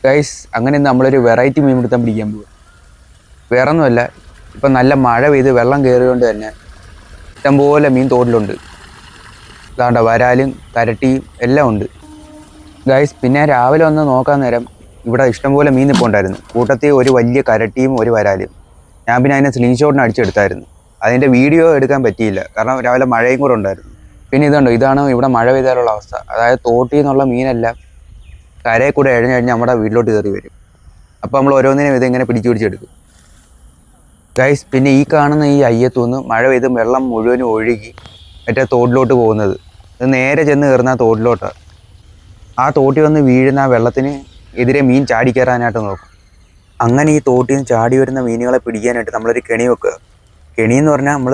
Guys അങ്ങനെ നമ്മളൊരു variety മീൻ പിടുത്തം പിടിക്കാൻ പോകും. വേറെ ഒന്നുമല്ല, ഇപ്പം നല്ല മഴ പെയ്ത് വെള്ളം കയറിയോണ്ട് തന്നെ ഇഷ്ടംപോലെ മീൻ തോട്ടിലുണ്ട്. ഇതാണ്ട വരാലും കരട്ടിയും എല്ലാം ഉണ്ട് ഗൈസ്. പിന്നെ രാവിലെ വന്ന് നോക്കാൻ നേരം ഇവിടെ ഇഷ്ടംപോലെ മീൻ നിൽപ്പുണ്ടായിരുന്നു. കൂട്ടത്തിൽ ഒരു വലിയ കരട്ടിയും ഒരു വരാലും. ഞാൻ പിന്നെ അതിനെ സ്ക്രീൻഷോട്ടിന് അടിച്ചെടുത്തായിരുന്നു. അതിൻ്റെ വീഡിയോ എടുക്കാൻ പറ്റിയില്ല, കാരണം രാവിലെ മഴയും കൂടെ ഉണ്ടായിരുന്നു. പിന്നെ ഇതാണ് ഇവിടെ മഴ പെയ്താലുള്ള അവസ്ഥ. അതായത് തോട്ടിൽ നിന്നുള്ള മീനെല്ലാം കരയിൽ കൂടെ എഴഞ്ഞ് നമ്മുടെ വീട്ടിലോട്ട് കയറി വരും. അപ്പോൾ നമ്മൾ ഓരോന്നിനും ഇങ്ങനെ പിടിച്ചെടുക്കും ഗൈസ്. പിന്നെ ഈ കാണുന്ന ഈ അയ്യത്തുനിന്ന് മഴ പെയ്ത് വെള്ളം മുഴുവനും ഒഴുകി മറ്റേ തോട്ടിലോട്ട് പോകുന്നത്. ഇത് നേരെ ചെന്ന് കയറുന്ന തോട്ടിലോട്ടാണ്. ആ തോട്ടി വന്ന് വീഴുന്ന ആ വെള്ളത്തിന് എതിരെ മീൻ ചാടി കയറാനായിട്ട് നോക്കും. അങ്ങനെ ഈ തോട്ടിൽ നിന്ന് ചാടി വരുന്ന മീനുകളെ പിടിക്കാനായിട്ട് നമ്മളൊരു കെണി വെക്കുക. കെണി എന്ന് പറഞ്ഞാൽ നമ്മൾ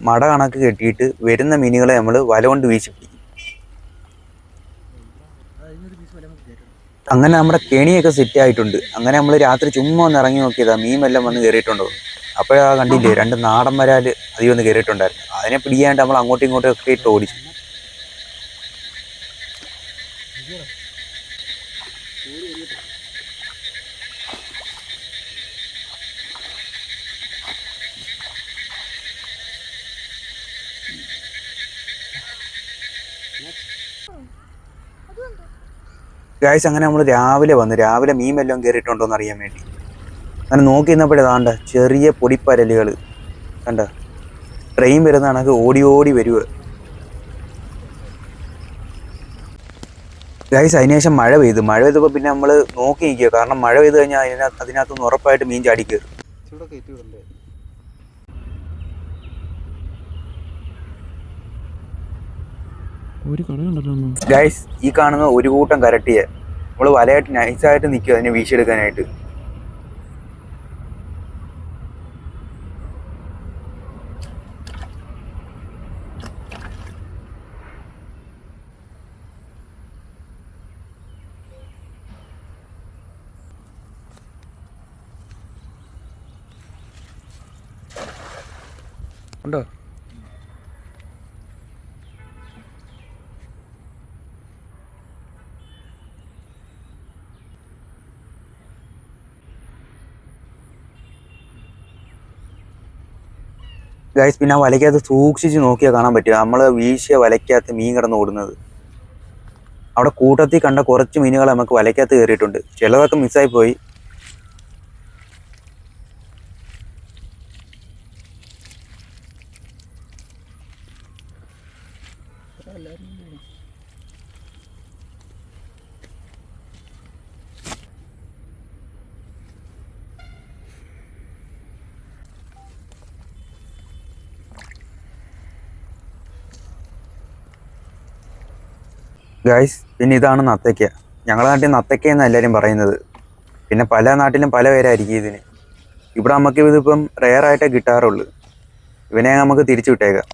മട കണക്ക് കെട്ടിയിട്ട് വരുന്ന മീനുകളെ നമ്മൾ വല കൊണ്ട് വീശി പിടിക്കും. അങ്ങനെ നമ്മുടെ കെണിയൊക്കെ സെറ്റ് ആയിട്ടുണ്ട്. അങ്ങനെ നമ്മൾ രാത്രി ചുമ്മാ ഒന്ന് ഇറങ്ങി നോക്കിയതാ മീൻ വല്ലതും വന്ന് കയറിയിട്ടുണ്ടോ. അപ്പോഴാ കണ്ടില്ലേ, 2 നാടൻ വരാല് അധികം ഒന്ന് കയറിയിട്ടുണ്ടായിരുന്നു. അതിനെ പിടിക്കാനായിട്ട് നമ്മൾ അങ്ങോട്ടും ഇങ്ങോട്ടും ഒക്കെ ഇട്ട് ഓടിച്ചു. ഗായ്സ് അങ്ങനെ നമ്മൾ രാവിലെ മീൻ വല്ലതും കയറിയിട്ടുണ്ടോ എന്ന് അറിയാൻ വേണ്ടി അങ്ങനെ നോക്കി നിന്നപ്പോഴേ താണ്ട ചെറിയ പൊടിപ്പരലുകൾ കണ്ട ട്രെയിൻ വരുന്ന കണക്ക് ഓടി വരുക. ഗായ്സ് അതിനുശേഷം മഴ പെയ്തപ്പോൾ പിന്നെ നമ്മൾ നോക്കി നിൽക്കുക. കാരണം മഴ പെയ്ത് കഴിഞ്ഞാൽ അതിനകത്തുനിന്ന് ഉറപ്പായിട്ട് മീൻ ചാടി കയറും. ഗായ്സ് ഈ കാണുന്ന ഒരു കൂട്ടം കരട്ടിയെ നമ്മൾ വലയായിട്ട് നൈസായിട്ട് നിൽക്കുക അതിനെ വീശിയെടുക്കാനായിട്ട്. ഉണ്ടോ? ഗൈസ് പിന്നെ ആ വലയ്ക്കകത്ത് സൂക്ഷിച്ച് നോക്കിയാൽ കാണാൻ പറ്റുക നമ്മൾ വീശിയ വലയ്ക്കകത്ത് മീൻ കിടന്ന് ഓടുന്നത്. അവിടെ കൂട്ടത്തിൽ കണ്ട കുറച്ച് മീനുകൾ നമുക്ക് വലയ്ക്കകത്ത് കയറിയിട്ടുണ്ട്. ചിലതൊക്കെ മിസ്സായി പോയി. ഗൈസ് പിന്നെ ഇതാണ് നത്തയ്ക്ക. ഞങ്ങളുടെ നാട്ടിൽ നത്തയ്ക്ക എന്നാണ് എല്ലാവരും പറയുന്നത്. പിന്നെ പല നാട്ടിലും പല പേരായിരിക്കും ഇതിന്. ഇവിടെ നമുക്ക് ഇതിപ്പം റെയറായിട്ടേ കിട്ടാറുള്ളൂ. ഇവനെ നമുക്ക് തിരിച്ചു വിട്ടേക്കാം.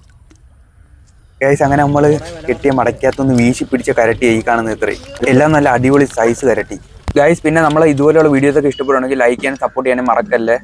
ഗൈസ് അങ്ങനെ നമ്മൾ കെട്ടിയ മടക്കകത്തൊന്ന് വീശി പിടിച്ച കരട്ടി ഈ കാണുന്ന ഇത്രയും എല്ലാം നല്ല അടിപൊളി സൈസ് കരട്ടി. ഗൈസ് പിന്നെ നമ്മൾ ഇതുപോലെയുള്ള വീഡിയോസൊക്കെ ഇഷ്ടപ്പെടുകയാണെങ്കിൽ ലൈക്ക് ചെയ്യാനും സപ്പോർട്ട് ചെയ്യാനും മറക്കല്ലേ.